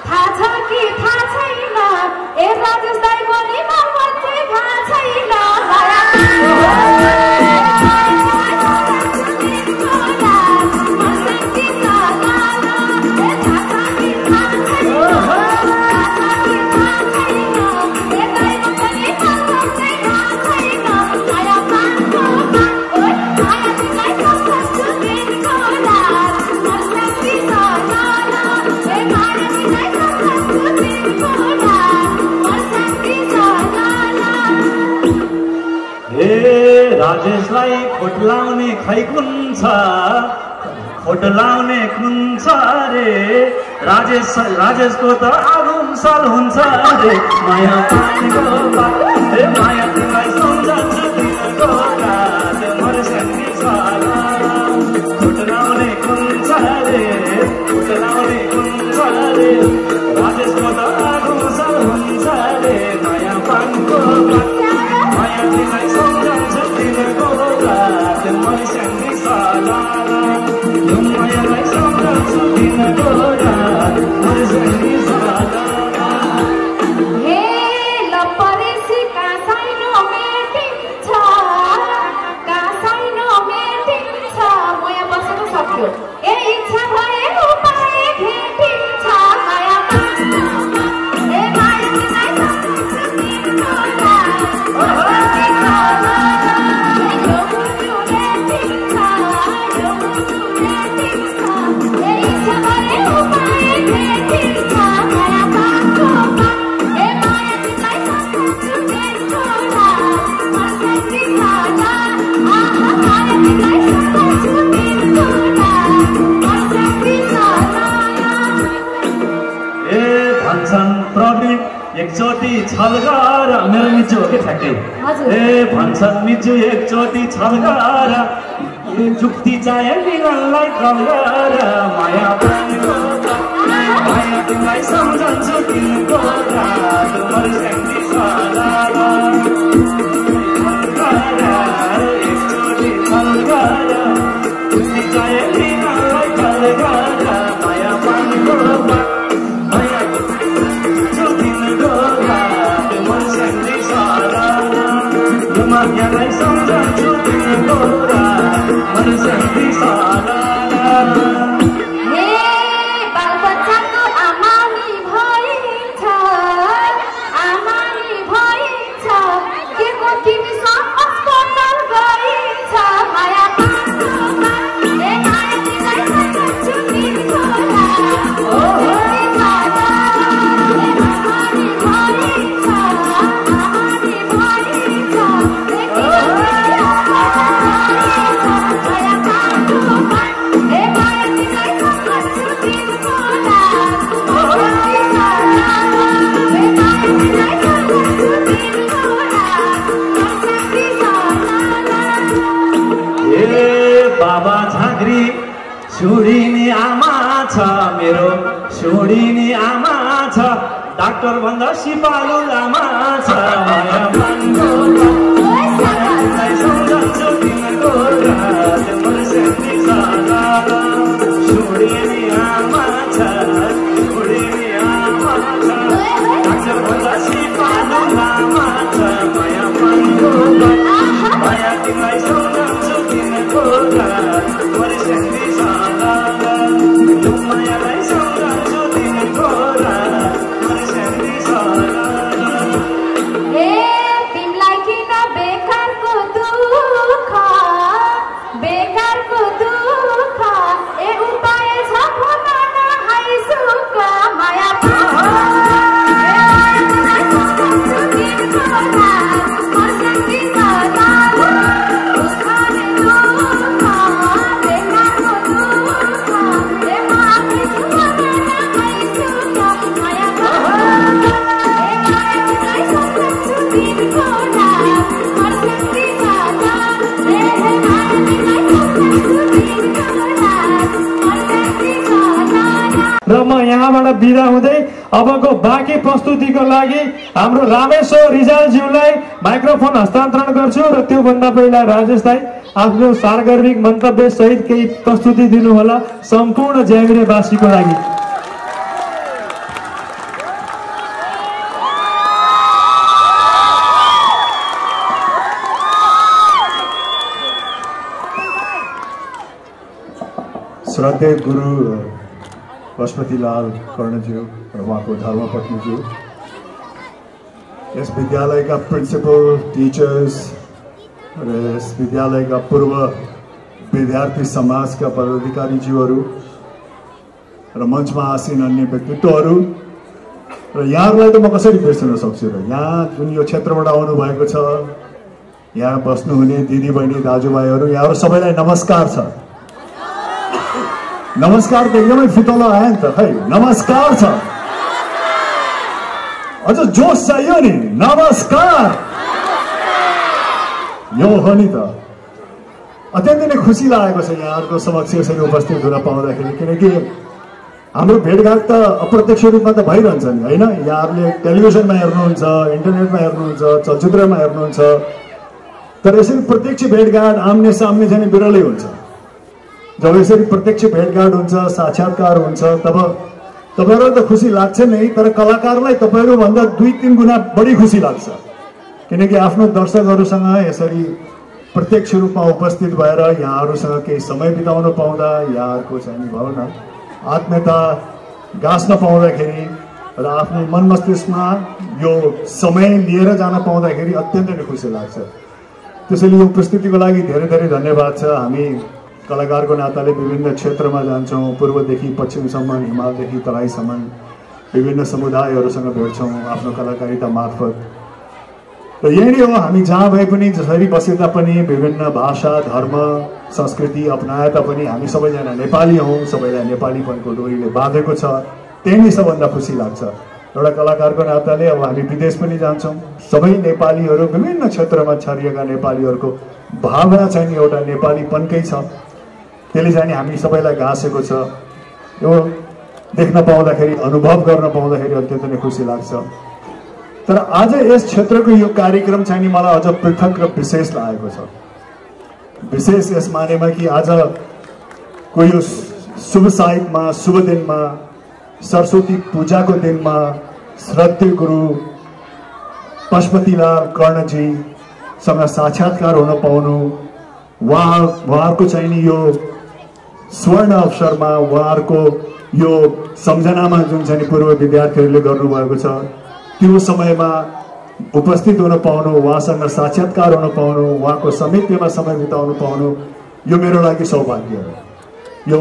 थाहा छ कि थाहा छैन, ए राजेश दाइ पनि म चाहिँ थाहा छैन। राजेशलाई खोट लाउने खै कुन छ, खोट लाउने कुन छ रे, राजेशको त आगुमसाल हुन्छ रे। माया पानीको बात हे माया तिमीलाई सम्झन्छु तिमीको रात मर्स्याङ्गी छ। खोट लाउने कुन छ रे, खोट लाउने कुन छ रे, राजेशको त आगुमसाल हुन्छ रे। माया पानीको बात माया तिमीलाई सम्झन्छु तिमीको रात मर्स्याङ्गी छ। यो मायालाई सम्झन्छु तिमीको रात मर्स्याङ्गी छ। हे लपरेसी कासाइनो मेटिन्छ, कासाइनो मेटिन्छ, म यहाँ बसेर सक्यो। ए इच्छा भए उपाय भेटिन्छ, माया ए माया तिमीलाई सम्झन्छु तिमीको रात एकचोटि छल गर मेरो मिजु हो कि ठ्याक्कै ए भन्छन् मिजु एकचोटि छल गर जुक्ति चाहिए मिलनलाई कल गर। माया पानीको माया तिमीलाई सम्झन्छु तिमीको रात मर्स्याङ्गी छ। एकचोटि छल गर जुक्ति चाहिए मिलनलाई कल गर। माया पानीको माया मायालाई सम्झन्छु तिमीको रात मर्स्याङ्गी छ। हे बालबच्चाको आमानी भइन्छ, आमानी भइन्छ, के को तिमीसँग अस्पताल गइन्छ। माया पानीको ए माया तिमीलाई सम्झन्छु तिमीको रात आमानी भइन्छ, आमानी भइन्छ, बाबा झाँक्री छोडिने आमा छ मेरो, छोडिने आमा छ, डाक्टर भन्दा सिपालु लामा छ। माया पानीको मायालाई सम्झन्छु तिमीको रात मर्स्याङ्गी छ। छोडिने आमा छ, छोडिने आमा छ, डाक्टर भन्दा सिपालु लामा छ। माया पानीको माया तिमीलाई सम्झन्छु तिमीको रात मर्स्याङ्गी छ। यो मायालाई सम्झन्छु तिमीको रात मर्स्याङ्गी छ। हे तिमीलाई किन बेकारको दुःख, बेकारको दुःख, ए उपाय छ भन हाई सुख। माया र म यहाँबाट बिदा हुँदै अबको बाँकी प्रस्तुतिको लागि हाम्रो रामेश्वर रिजालज्यूलाई माइक्रोफोन हस्तान्तरण गर्छु र त्योभन्दा पहिला राजेश दाइ आफ्नो सार्वजनिक मन्तव्य सहित केही प्रस्तुति दिनुहोला सम्पूर्ण ज्यामिरेवासीको लागि। श्रद्धेय गुरु पशुपतिलाल कर्णज्यू र उहाँको धर्मपत्नीज्यू, यस विद्यालयका प्रिन्सिपल, टिचर्स र यस विद्यालयका पूर्व विद्यार्थी समाजका पदाधिकारीज्यूहरू र मञ्चमा आसीन अन्य व्यक्तित्वहरू र यहाँहरूलाई त म कसरी बिर्सन सक्छु र यहाँ जुन यो क्षेत्रबाट आउनुभएको छ, यहाँ बस्नुहुने दिदीबहिनी दाजुभाइहरू, यहाँहरू सबैलाई नमस्कार छ। नमस्कार त एकदमै फितलो आयो नि त, खै नमस्कार छ, अझ जोस चाहियो नि, नमस्कार यो हो नि त। अत्यन्तै नै खुसी लागेको छ यहाँहरूको समक्ष यसरी उपस्थित हुन पाउँदाखेरि, किनकि हाम्रो भेटघाट त अप्रत्यक्ष रूपमा त भइरहन्छ नि होइन। यहाँहरूले टेलिभिजनमा हेर्नुहुन्छ, इन्टरनेटमा हेर्नुहुन्छ, चलचित्रमा हेर्नुहुन्छ, तर यसरी प्रत्यक्ष भेटघाट आम्ने सामने चाहिँ बिरलै हुन्छ। जब यसरी प्रत्यक्ष भेटघाट हुन्छ, साक्षात्कार हुन्छ, तब तपाईँहरूलाई त खुसी लाग्छ नै, तर कलाकारलाई तपाईँहरूभन्दा 2-3 गुणा बढी खुसी लाग्छ, किनकि आफ्नो दर्शकहरूसँग यसरी प्रत्यक्ष रूपमा उपस्थित भएर यहाँहरूसँग केही समय बिताउन पाउँदा, यहाँहरूको चाहिँ भनौँ न आत्मीयता गाँच्न पाउँदाखेरि र आफ्नो मन मस्तिष्कमा यो समय लिएर जान पाउँदाखेरि अत्यन्तै नै खुसी लाग्छ। त्यसैले यो उपस्थितिको लागि धेरै धेरै धन्यवाद छ। हामी कलाकारको नाताले विभिन्न क्षेत्रमा जान्छौँ, पूर्वदेखि पश्चिमसम्म, हिमालदेखि तराईसम्म विभिन्न समुदायहरूसँग भेट्छौँ आफ्नो कलाकारिता मार्फत। र यही नै हो, हामी जहाँ भए पनि, जसरी बसे तापनि, विभिन्न भाषा, धर्म, संस्कृति अपनाए तापनि हामी सबैजना नेपाली हौँ, सबैलाई नेपालीपनको डोरीले बाँधेको छ। त्यही नै सबभन्दा खुसी लाग्छ। एउटा कलाकारको नाताले अब हामी विदेश पनि जान्छौँ, सबै नेपालीहरू, विभिन्न क्षेत्रमा छरिएका नेपालीहरूको भावना चाहिँ एउटा नेपालीपनकै छ, त्यसले चाहिँ हामी सबैलाई गाँसेको छ। यो देख्न पाउँदाखेरि, अनुभव गर्न पाउँदाखेरि अत्यन्तै नै खुसी लाग्छ। तर आज यस क्षेत्रको यो कार्यक्रम चाहिँ नि मलाई अझ पृथक र विशेष लागेको छ। विशेष यस मानेमा कि आजको यो शुभ साहित्यमा, शुभ दिनमा, सरस्वती पूजाको दिनमा श्रद्धेय गुरु पशुपतिलाल कर्णजीसँग साक्षात्कार हुन पाउनु, उहाँहरूको चाहिँ नि यो स्वर्ण अवसरमा, उहाँहरूको यो सम्झनामा जुन चाहिँ पूर्व विद्यार्थीहरूले गर्नुभएको छ, त्यो समयमा उपस्थित हुन पाउनु, उहाँसँग साक्षात्कार हुन पाउनु, उहाँको सामिप्यमा समय बिताउन पाउनु, यो मेरो लागि सौभाग्य हो। यो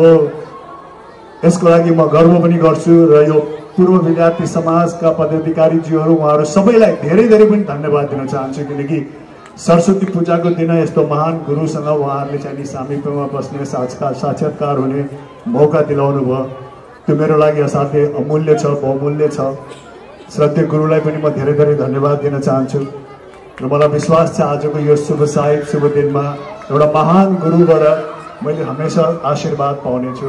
यसको लागि म गर्व पनि गर्छु र यो पूर्व विद्यार्थी समाजका पदाधिकारीज्यूहरू, उहाँहरू सबैलाई धेरै धेरै पनि धन्यवाद दिन चाहन्छु, किनकि सरस्वती पूजाको दिन यस्तो महान गुरुसँग उहाँहरूले चाहिँ सामिप्यमा बस्ने, साक्षात्कार हुने मौका दिलाउनु भयो। त्यो मेरो लागि असाध्यै अमूल्य छ, बहुमूल्य छ। श्रद्धेय गुरुलाई पनि म धेरै धेरै धन्यवाद दिन चाहन्छु र मलाई विश्वास छ आजको यो शुभ साहित्य, शुभ दिनमा एउटा महान गुरुबाट मैले हमेसा आशीर्वाद पाउनेछु।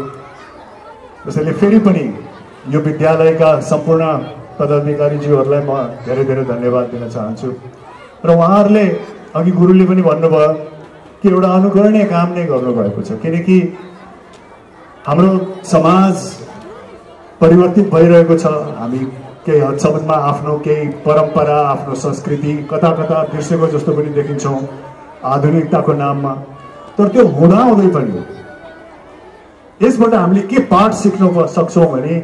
त्यसैले फेरि पनि यो विद्यालयका सम्पूर्ण पदाधिकारीज्यूहरूलाई म धेरै धेरै धन्यवाद दिन चाहन्छु। र उहाँहरूले अघि गुरुले पनि भन्नुभयो कि एउटा अनुकरणीय काम नै गर्नुभएको छ, किनकि हाम्रो समाज परिवर्तित भइरहेको छ। हामी केही हदसम्ममा आफ्नो केही परम्परा, आफ्नो संस्कृति कता कता बिर्सेको जस्तो पनि देखिन्छौँ आधुनिकताको नाममा। तर त्यो हुँदाहुँदै पनि यसबाट हामीले के पाठ सिक्न सक्छौँ भने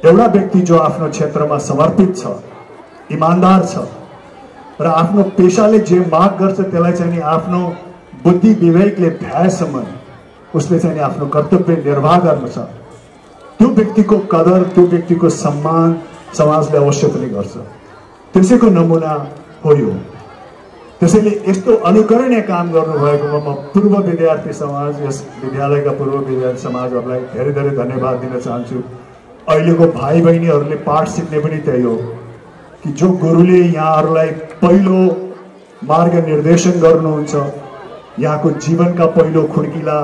एउटा व्यक्ति जो आफ्नो क्षेत्रमा समर्पित छ, इमान्दार छ र आफ्नो पेशाले जे माग गर्छ त्यसलाई चाहिँ आफ्नो बुद्धि विवेकले भ्याएसम्म उसले चाहिँ आफ्नो कर्तव्य निर्वाह गर्नु छ, त्यो व्यक्तिको कदर, त्यो व्यक्तिको सम्मान समाजले अवश्य पनि गर्छ। त्यसैको नमुना हो यो। त्यसैले यस्तो अनुकरणीय काम गर्नुभएकोमा म पूर्व विद्यार्थी समाज, यस विद्यालयका पूर्व विद्यार्थी समाजहरूलाई धेरै धेरै धन्यवाद दिन चाहन्छु। अहिलेको भाइ बहिनीहरूले पाठ सिक्ने पनि त्यही हो कि जो गुरुले यहाँहरूलाई पहिलो मार्ग निर्देशन गर्नुहुन्छ, यहाँको जीवनका पहिलो खुड्किला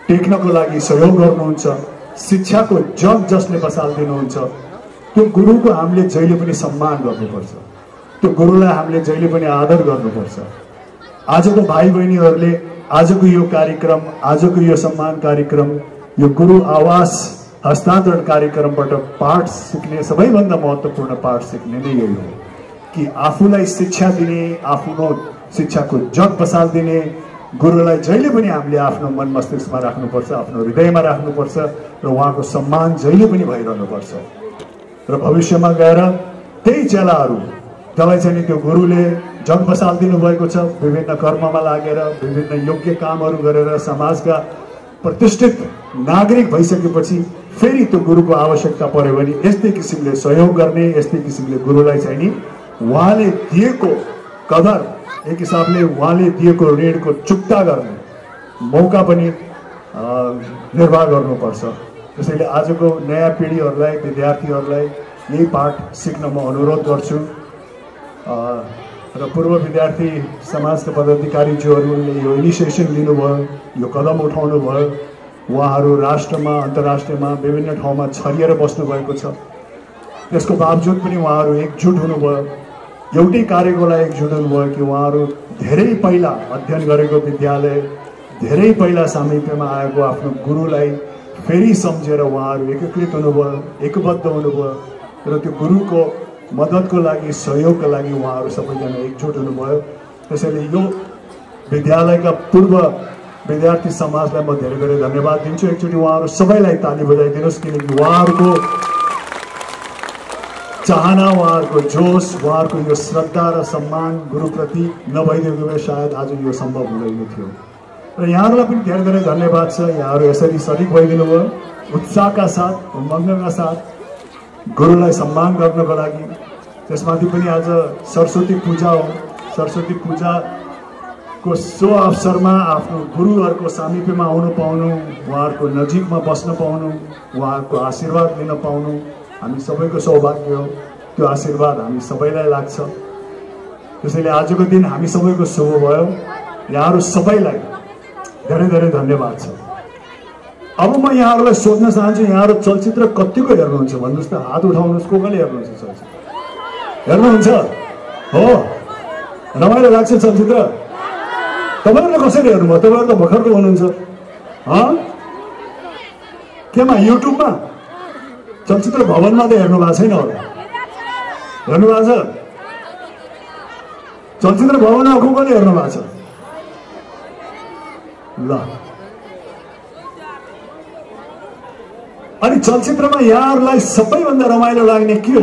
टेक्नको लागि सहयोग गर्नुहुन्छ, शिक्षाको जग जसले बसालिदिनुहुन्छ, त्यो गुरुको हामीले जहिले पनि सम्मान गर्नुपर्छ, त्यो गुरुलाई हामीले जहिले पनि आदर गर्नुपर्छ। आजको भाइ बहिनीहरूले आजको यो कार्यक्रम, आजको यो सम्मान कार्यक्रम, यो गुरु आवास हस्तान्तरण कार्यक्रमबाट पाठ सिक्ने सबैभन्दा महत्त्वपूर्ण पाठ सिक्ने नै यही हो कि आफूलाई शिक्षा दिने, आफ्नो शिक्षाको जग बसाल्दिने गुरुलाई जहिले पनि हामीले आफ्नो मन मस्तिष्कमा राख्नुपर्छ, आफ्नो हृदयमा राख्नुपर्छ र उहाँको सम्मान जहिले पनि भइरहनुपर्छ। र भविष्यमा गएर त्यही चेलाहरू जसलाई चाहिँ त्यो गुरुले जग बसालिदिनु भएको छ, विभिन्न कर्ममा लागेर विभिन्न योग्य कामहरू गरेर समाजका प्रतिष्ठित नागरिक भइसकेपछि फेरि त्यो गुरुको आवश्यकता पर्यो भने यस्तै किसिमले सहयोग गर्ने, यस्तै किसिमले गुरुलाई चाहिँ नि उहाँले दिएको कदर, एक हिसाबले उहाँले दिएको ऋणको चुक्ता गर्ने मौका पनि निर्वाह गर्नुपर्छ। त्यसैले आजको नयाँ पिँढीहरूलाई, विद्यार्थीहरूलाई यही पाठ सिक्न म अनुरोध गर्छु। र पूर्व विद्यार्थी समाजका पदाधिकारीज्यूहरूले यो इनिसिएसन लिनुभयो, यो कदम उठाउनु भयो। उहाँहरू राष्ट्रमा, अन्तर्राष्ट्रियमा विभिन्न ठाउँमा छरिएर बस्नुभएको छ। त्यसको बावजुद पनि उहाँहरू एकजुट हुनुभयो, एउटै कार्यको लागि एकजुट हुनुभयो कि उहाँहरू धेरै पहिला अध्ययन गरेको विद्यालय, धेरै पहिला सामिप्यमा आएको आफ्नो गुरुलाई फेरि सम्झेर उहाँहरू एकीकृत हुनुभयो, एकबद्ध हुनुभयो र त्यो गुरुको मद्दतको लागि, सहयोगको लागि उहाँहरू सबैजना एकजुट हुनुभयो। त्यसैले यो विद्यालयका पूर्व विद्यार्थी समाजलाई म धेरै धेरै धन्यवाद दिन्छु। एकचोटि उहाँहरू सबैलाई ताली बजाइदिनुहोस्, किनकि उहाँहरूको चाहना, उहाँहरूको जोस, उहाँहरूको यो श्रद्धा र सम्मान गुरुप्रति नभइदिएको भए सायद आज यो सम्भव हुँदैन थियो। र यहाँहरूलाई पनि धेरै धेरै धन्यवाद छ। यहाँहरू यसरी सरिक भइदिनु भयो, उत्साहका साथ, उमङ्गका साथ गुरुलाई सम्मान गर्नको लागि। त्यसमाथि पनि आज सरस्वती पूजा हो। सरस्वती पूजाको सो अवसरमा आफ्नो गुरुहरूको सामिप्यमा आउनु पाउनु, उहाँहरूको नजिकमा बस्न पाउनु, उहाँहरूको आशीर्वाद लिन पाउनु हामी सबैको सौभाग्य हो। त्यो आशीर्वाद हामी सबैलाई लाग्छ। त्यसैले आजको दिन हामी सबैको शुभ भयो। यहाँहरू सबैलाई धेरै धेरै धन्यवाद छ। अब म यहाँहरूलाई सोध्न चाहन्छु, यहाँहरू चलचित्र कतिको हेर्नुहुन्छ भन्नुहोस् त? हात उठाउनुहोस्। को कसले हेर्नुहुन्छ चलचित्र? हेर्नुहुन्छ? हो, रमाइलो लाग्छ चलचित्र? तपाईँहरूले कसरी हेर्नुभयो? तपाईँहरू त भर्खरको हुनुहुन्छ। केमा? युट्युबमा? चलचित्र भवनमा त हेर्नु भएको छैन होला? हेर्नु भएको छ? चलचित्र भवनमा को कसले हेर्नु भएको छ? ल, अनि चलचित्रमा यहाँहरूलाई सबैभन्दा रमाइलो लाग्ने के हो?